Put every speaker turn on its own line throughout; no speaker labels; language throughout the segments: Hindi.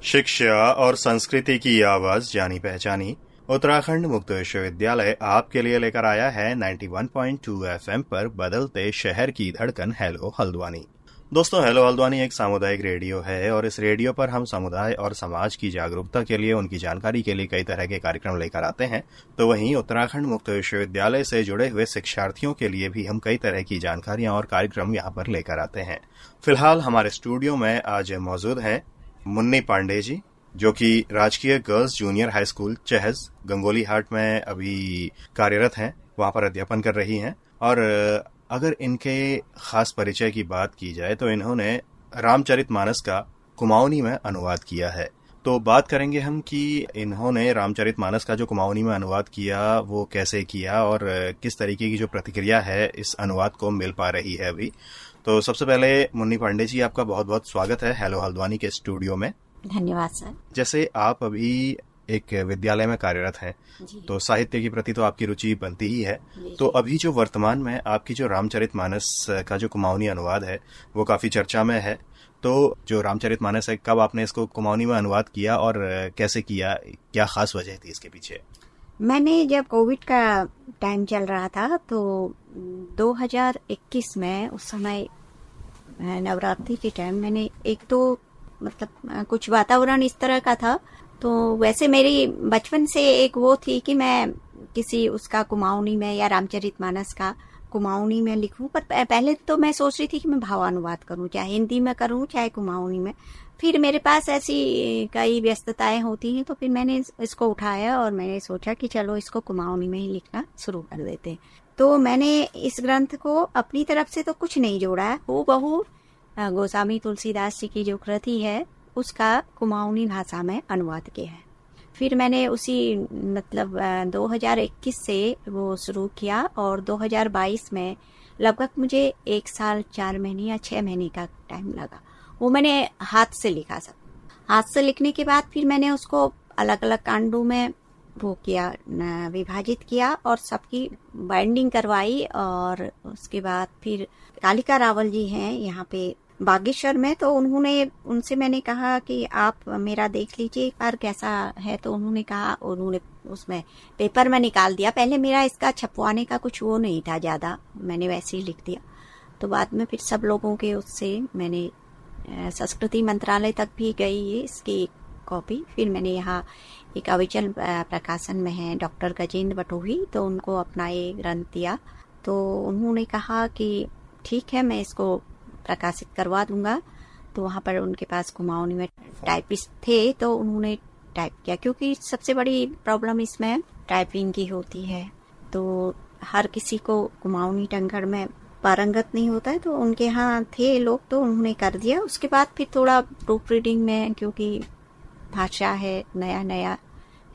शिक्षा और संस्कृति की आवाज जानी पहचानी उत्तराखंड मुक्त विश्वविद्यालय आपके लिए लेकर आया है 91.2 एफएम पर बदलते शहर की धड़कन हेलो हल्द्वानी। दोस्तों, हेलो हल्द्वानी एक सामुदायिक रेडियो है और इस रेडियो पर हम समुदाय और समाज की जागरूकता के लिए, उनकी जानकारी के लिए कई तरह के कार्यक्रम लेकर आते हैं। तो वहीं उत्तराखंड मुक्त विश्वविद्यालय से जुड़े हुए शिक्षार्थियों के लिए भी हम कई तरह की जानकारियां और कार्यक्रम यहाँ पर लेकर आते हैं। फिलहाल हमारे स्टूडियो में आज मौजूद हैं मुन्नी पांडे जी, जो कि राजकीय गर्ल्स जूनियर हाई स्कूल चहज गंगोली हाट में अभी कार्यरत हैं, वहां पर अध्यापन कर रही हैं। और अगर इनके खास परिचय की बात की जाए तो इन्होंने रामचरितमानस का कुमाऊनी में अनुवाद किया है। तो बात करेंगे हम कि इन्होंने रामचरितमानस का जो कुमाऊनी में अनुवाद किया वो कैसे किया और किस तरीके की जो प्रतिक्रिया है इस अनुवाद को मिल पा रही है अभी। तो सबसे पहले मुन्नी पांडे जी, आपका बहुत बहुत स्वागत है हेलो हल्द्वानी के स्टूडियो में।
धन्यवाद सर। जैसे
आप अभी एक विद्यालय में कार्यरत हैं, तो साहित्य के प्रति तो आपकी रुचि बनती ही है। तो अभी जो वर्तमान में आपकी जो रामचरितमानस का जो कुमाऊनी अनुवाद है वो काफी चर्चा में है। तो जो रामचरितमानस है, कब आपने इसको कुमाऊनी में अनुवाद किया और कैसे किया, क्या खास वजह थी इसके पीछे?
मैंने जब कोविड का टाइम चल रहा था तो 2021 में, उस समय नवरात्रि के टाइम, मैंने एक तो मतलब कुछ वातावरण इस तरह का था। तो वैसे मेरी बचपन से एक वो थी कि मैं किसी उसका कुमाऊनी में या रामचरितमानस का कुमाऊनी में लिखूं। पर पहले तो मैं सोच रही थी कि मैं भावानुवाद करूं, चाहे हिंदी में करूं चाहे कुमाऊनी में। फिर मेरे पास ऐसी कई व्यस्तताएं होती हैं, तो फिर मैंने इसको उठाया और मैंने सोचा कि चलो इसको कुमाऊनी में ही लिखना शुरू कर देते हैं। तो मैंने इस ग्रंथ को अपनी तरफ से तो कुछ नहीं जोड़ा है, हूबहू गोस्वामी तुलसीदास जी की जो कृति है उसका कुमाऊनी भाषा में अनुवाद किया है। फिर मैंने उसी मतलब 2021 से वो शुरू किया और 2022 में लगभग मुझे 1 साल 4 महीने या 6 महीने का टाइम लगा। वो मैंने हाथ से लिखा सब। हाथ से लिखने के बाद फिर मैंने उसको अलग अलग कांडों में वो किया, विभाजित किया और सबकी बाइंडिंग करवाई। और उसके बाद फिर कालिका रावल जी हैं यहाँ पे बागेश्वर में, तो उनसे मैंने कहा कि आप मेरा देख लीजिए एक बार कैसा है। तो उन्होंने कहा, उन्होंने उसमें पेपर में निकाल दिया। पहले मेरा इसका छपवाने का कुछ वो नहीं था ज्यादा, मैंने वैसे ही लिख दिया। तो बाद में फिर सब लोगों के उससे मैंने संस्कृति मंत्रालय तक भी गई है इसकी कॉपी। फिर मैंने यहाँ एक अविचल प्रकाशन में है डॉक्टर गजेंद्र बटोही, तो उनको अपना ये ग्रंथ दिया। तो उन्होंने कहा कि ठीक है, मैं इसको प्रकाशित करवा दूंगा। तो वहाँ पर उनके पास कुमाऊनी में टाइपिस्ट थे, तो उन्होंने टाइप किया, क्योंकि सबसे बड़ी प्रॉब्लम इसमें टाइपिंग की होती है। तो हर किसी को कुमाऊनी टंकड़ में पारंगत नहीं होता है, तो उनके यहाँ थे लोग, तो उन्होंने कर दिया। उसके बाद फिर थोड़ा प्रूफ रीडिंग में, क्योंकि भाषा है नया नया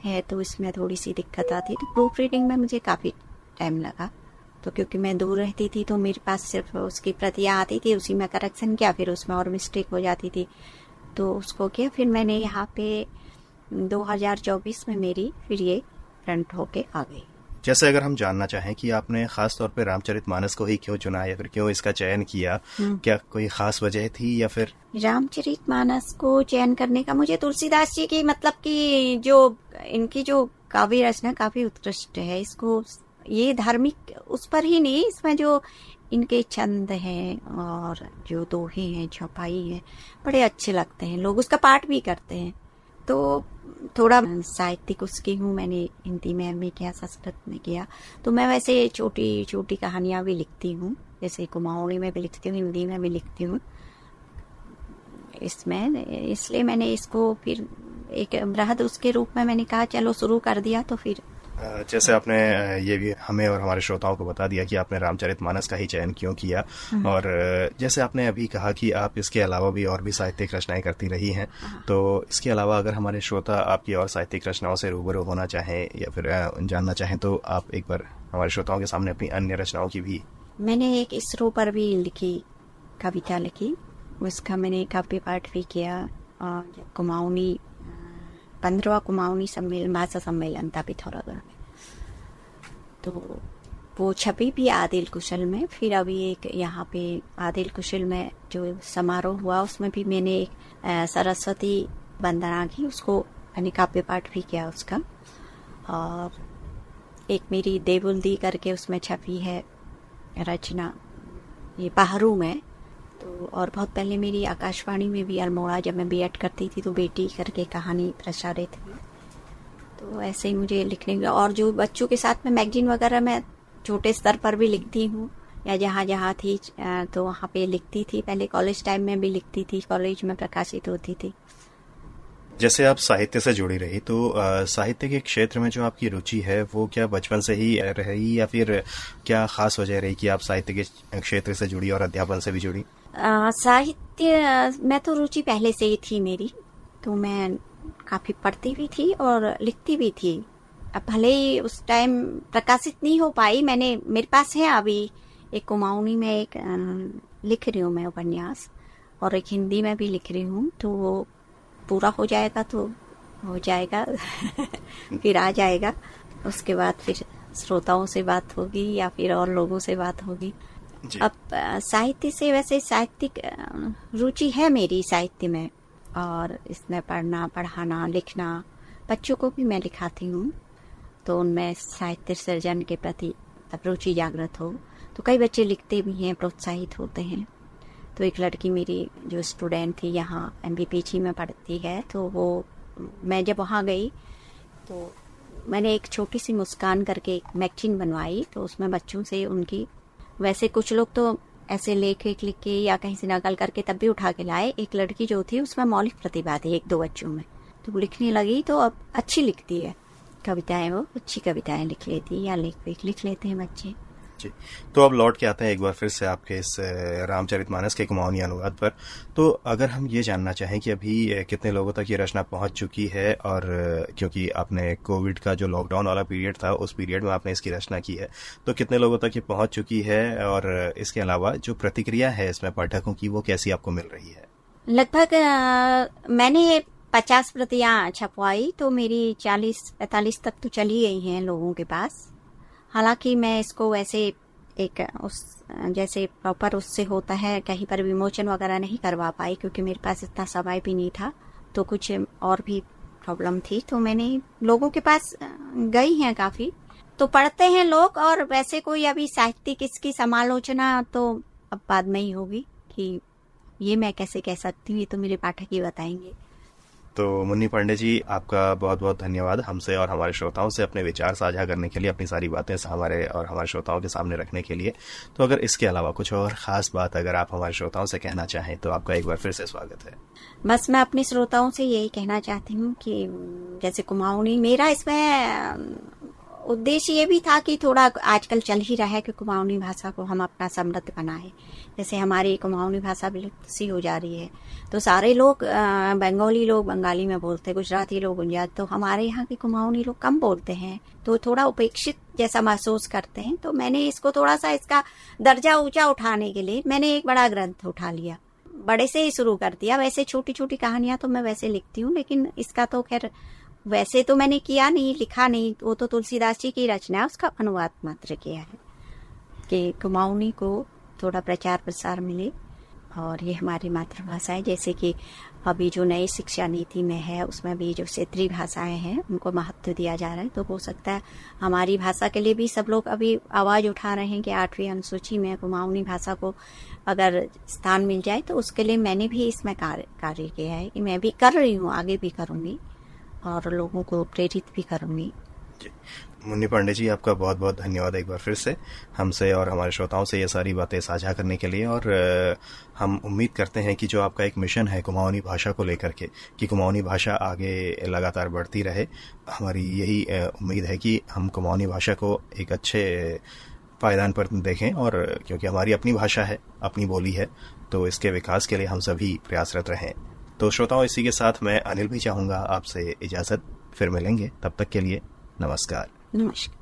है तो इसमें थोड़ी सी दिक्कत आती, तो प्रूफ रीडिंग में मुझे काफी टाइम लगा। तो क्योंकि मैं दूर रहती थी तो मेरे पास सिर्फ उसकी प्रतियां आती थी, उसी में करेक्शन किया, फिर उसमें और मिस्टेक हो जाती थी तो उसको किया। फिर मैंने यहाँ पे 2024 में मेरी फिर ये प्रिंट होके आ गई।
जैसे अगर हम जानना चाहें कि आपने खास तौर पे रामचरितमानस को ही क्यों चुना या फिर क्यों इसका चयन किया, क्या कोई खास वजह थी या फिर?
रामचरितमानस को चयन करने का, मुझे तुलसीदास जी की मतलब कि जो इनकी जो काव्य रचना काफी उत्कृष्ट है। इसको ये धार्मिक उस पर ही नहीं, इसमें जो इनके छंद हैं और जो दोहे हैं, छपाई है, बड़े अच्छे लगते हैं, लोग उसका पाठ भी करते हैं। तो थोड़ा साहित्यिक उसकी हूँ, मैंने हिंदी में एमए किया, संस्कृत में किया। तो मैं वैसे छोटी छोटी कहानियां भी लिखती हूँ, जैसे कुमाऊनी में भी लिखती हूँ, हिंदी में भी लिखती हूँ इसमें। इसलिए मैंने इसको फिर एक बृहद उसके रूप में मैंने कहा चलो शुरू कर दिया। तो फिर
जैसे आपने ये भी हमें और हमारे श्रोताओं को बता दिया कि आपने रामचरितमानस का ही चयन क्यों किया, और जैसे आपने अभी कहा कि आप इसके अलावा भी और भी साहित्यिक रचनाएं करती रही हैं, तो इसके अलावा अगर हमारे श्रोता आपकी और साहित्यिक रचनाओं से रूबरू होना चाहें या फिर जानना चाहें, तो आप एक बार हमारे श्रोताओं के सामने अपनी अन्य रचनाओं की भी।
मैंने एक इसरो पर भी लिखी कविता लिखी, उसका मैंने काव्य पाठ भी किया। और कुमाऊनी 15वां कुमाऊनी सम्मेलन, भाषा सम्मेलन था पिथौरागढ़ में, तो वो छपी भी आदिल कुशल में। फिर अभी एक यहाँ पे आदिल कुशल में जो समारोह हुआ उसमें भी मैंने एक सरस्वती वंदना की, उसको मैंने काव्य पाठ भी किया उसका। और एक मेरी देवुल्दी करके उसमें छपी है रचना, ये पहाड़ों में। तो और बहुत पहले मेरी आकाशवाणी में भी अल्मोड़ा, जब मैं बीएड करती थी तो बेटी करके कहानी प्रसारित हुई। तो ऐसे ही मुझे लिखने का, और जो बच्चों के साथ में मैगजीन वगैरह मैं छोटे स्तर पर भी लिखती हूँ, या जहाँ जहाँ थी तो वहाँ पे लिखती थी। पहले कॉलेज टाइम में भी लिखती थी, कॉलेज में प्रकाशित होती थी।
जैसे आप साहित्य से जुड़ी रही, तो साहित्य के क्षेत्र में जो आपकी रुचि है वो क्या बचपन से ही रही, या फिर क्या खास वजह रही कि आप साहित्य के क्षेत्र से जुड़ी और अध्यापन से भी जुड़ी?
साहित्य में तो रुचि पहले से ही थी मेरी, तो मैं काफी पढ़ती भी थी और लिखती भी थी। अब भले ही उस टाइम प्रकाशित नहीं हो पाई, मेरे पास है अभी एक कुमाऊनी में एक लिख रही हूँ मैं उपन्यास, और एक हिंदी में भी लिख रही हूँ। तो वो पूरा हो जाएगा तो हो जाएगा फिर आ जाएगा, उसके बाद फिर श्रोताओं से बात होगी या फिर और लोगों से बात होगी। अब साहित्य से, वैसे साहित्यिक रुचि है मेरी साहित्य में, और इसमें पढ़ना, पढ़ाना, लिखना, बच्चों को भी मैं लिखाती हूँ, तो उनमें साहित्य सृजन के प्रति रुचि जागृत हो। तो कई बच्चे लिखते भी हैं, प्रोत्साहित होते हैं। तो एक लड़की मेरी जो स्टूडेंट थी यहाँ MBPG में पढ़ती है, तो वो, मैं जब वहाँ गई तो मैंने एक छोटी सी मुस्कान करके एक मैगजीन बनवाई। तो उसमें बच्चों से उनकी, वैसे कुछ लोग तो ऐसे लिख के या कहीं से नकल करके तब भी उठा के लाए। एक लड़की जो थी उसमें मौलिक प्रतिभा थी 1-2 बच्चों में, तो वो लिखने लगी। तो अब अच्छी लिखती है कविताएं, वो अच्छी कविताएं लिख लेती, या लिख लेते हैं बच्चे।
जी, तो अब लौट के आते हैं एक बार फिर से आपके इस रामचरितमानस के कुमाऊनी अनुवाद पर। तो अगर हम ये जानना चाहें कि अभी कितने लोगों तक ये रचना पहुंच चुकी है, और क्योंकि आपने कोविड का जो लॉकडाउन वाला पीरियड था उस पीरियड में आपने इसकी रचना की है, तो कितने लोगों तक ये पहुंच चुकी है, और इसके अलावा जो प्रतिक्रिया है इसमें पाठकों की, वो कैसी आपको मिल रही है?
लगभग मैंने 50 प्रतियां छपवाई, तो मेरी 40-45 तक तो चली गई हैं लोगों के पास। हालांकि मैं इसको वैसे एक उस जैसे प्रॉपर उससे होता है कहीं पर विमोचन वगैरह नहीं करवा पाई, क्योंकि मेरे पास इतना समय भी नहीं था, तो कुछ और भी प्रॉब्लम थी। तो मैंने लोगों के पास गई हैं काफी, तो पढ़ते हैं लोग। और वैसे कोई अभी साहित्यिक इसकी समालोचना तो अब बाद में ही होगी, कि ये मैं कैसे कह सकती हूँ, ये तो मेरे पाठक ही बताएंगे।
तो मुन्नी पांडे जी, आपका बहुत बहुत धन्यवाद हमसे और हमारे श्रोताओं से अपने विचार साझा करने के लिए, अपनी सारी बातें हमारे और हमारे श्रोताओं के सामने रखने के लिए। तो अगर इसके अलावा कुछ और खास बात अगर आप हमारे श्रोताओं से कहना चाहें तो आपका एक बार फिर से स्वागत है।
बस मैं अपने श्रोताओं से यही कहना चाहती हूँ कि जैसे कुमाऊनी, मेरा इसमें उद्देश्य ये भी था कि थोड़ा आजकल चल ही रहा है कि कुमाऊनी भाषा को हम अपना समृद्ध बनाए। जैसे हमारी कुमाऊनी भाषा विलुप्त सी हो जा रही है, तो सारे लोग बंगाली लोग बंगाली में बोलते हैं, गुजराती लोग गुजरात, तो हमारे यहाँ के कुमाऊनी लोग कम बोलते हैं, तो थोड़ा उपेक्षित जैसा महसूस करते हैं। तो मैंने इसको थोड़ा सा, इसका दर्जा ऊंचा उठाने के लिए मैंने एक बड़ा ग्रंथ उठा लिया, बड़े से ही शुरू कर दिया। वैसे छोटी छोटी कहानियां तो मैं वैसे लिखती हूँ, लेकिन इसका तो खैर वैसे तो मैंने किया नहीं, लिखा नहीं, वो तो तुलसीदास जी की रचना है, उसका अनुवाद मात्र किया है कि कुमाऊनी को थोड़ा प्रचार प्रसार मिले, और ये हमारी मातृभाषा है। जैसे कि अभी जो नई शिक्षा नीति में है उसमें भी जो क्षेत्रीय भाषाएं हैं उनको महत्व दिया जा रहा है, तो हो सकता है हमारी भाषा के लिए भी सब लोग अभी आवाज उठा रहे हैं कि 8वीं अनुसूची में कुमाऊनी भाषा को अगर स्थान मिल जाए, तो उसके लिए मैंने भी इसमें कार्य किया है, कि मैं भी कर रही हूँ, आगे भी करूंगी और लोगों को प्रेरित भी करूंगी।
मुन्नी पांडे जी, आपका बहुत बहुत धन्यवाद एक बार फिर से हमसे और हमारे श्रोताओं से ये सारी बातें साझा करने के लिए। और हम उम्मीद करते हैं कि जो आपका एक मिशन है कुमाऊनी भाषा को लेकर के, कि कुमाऊनी भाषा आगे लगातार बढ़ती रहे, हमारी यही उम्मीद है कि हम कुमाऊनी भाषा को एक अच्छे पायदान पर देखें, और क्योंकि हमारी अपनी भाषा है, अपनी बोली है, तो इसके विकास के लिए हम सभी प्रयासरत रहें। तो श्रोताओं, इसी के साथ मैं अनिल भी चाहूंगा आपसे इजाजत, फिर मिलेंगे, तब तक के लिए नमस्कार।
नमस्कार।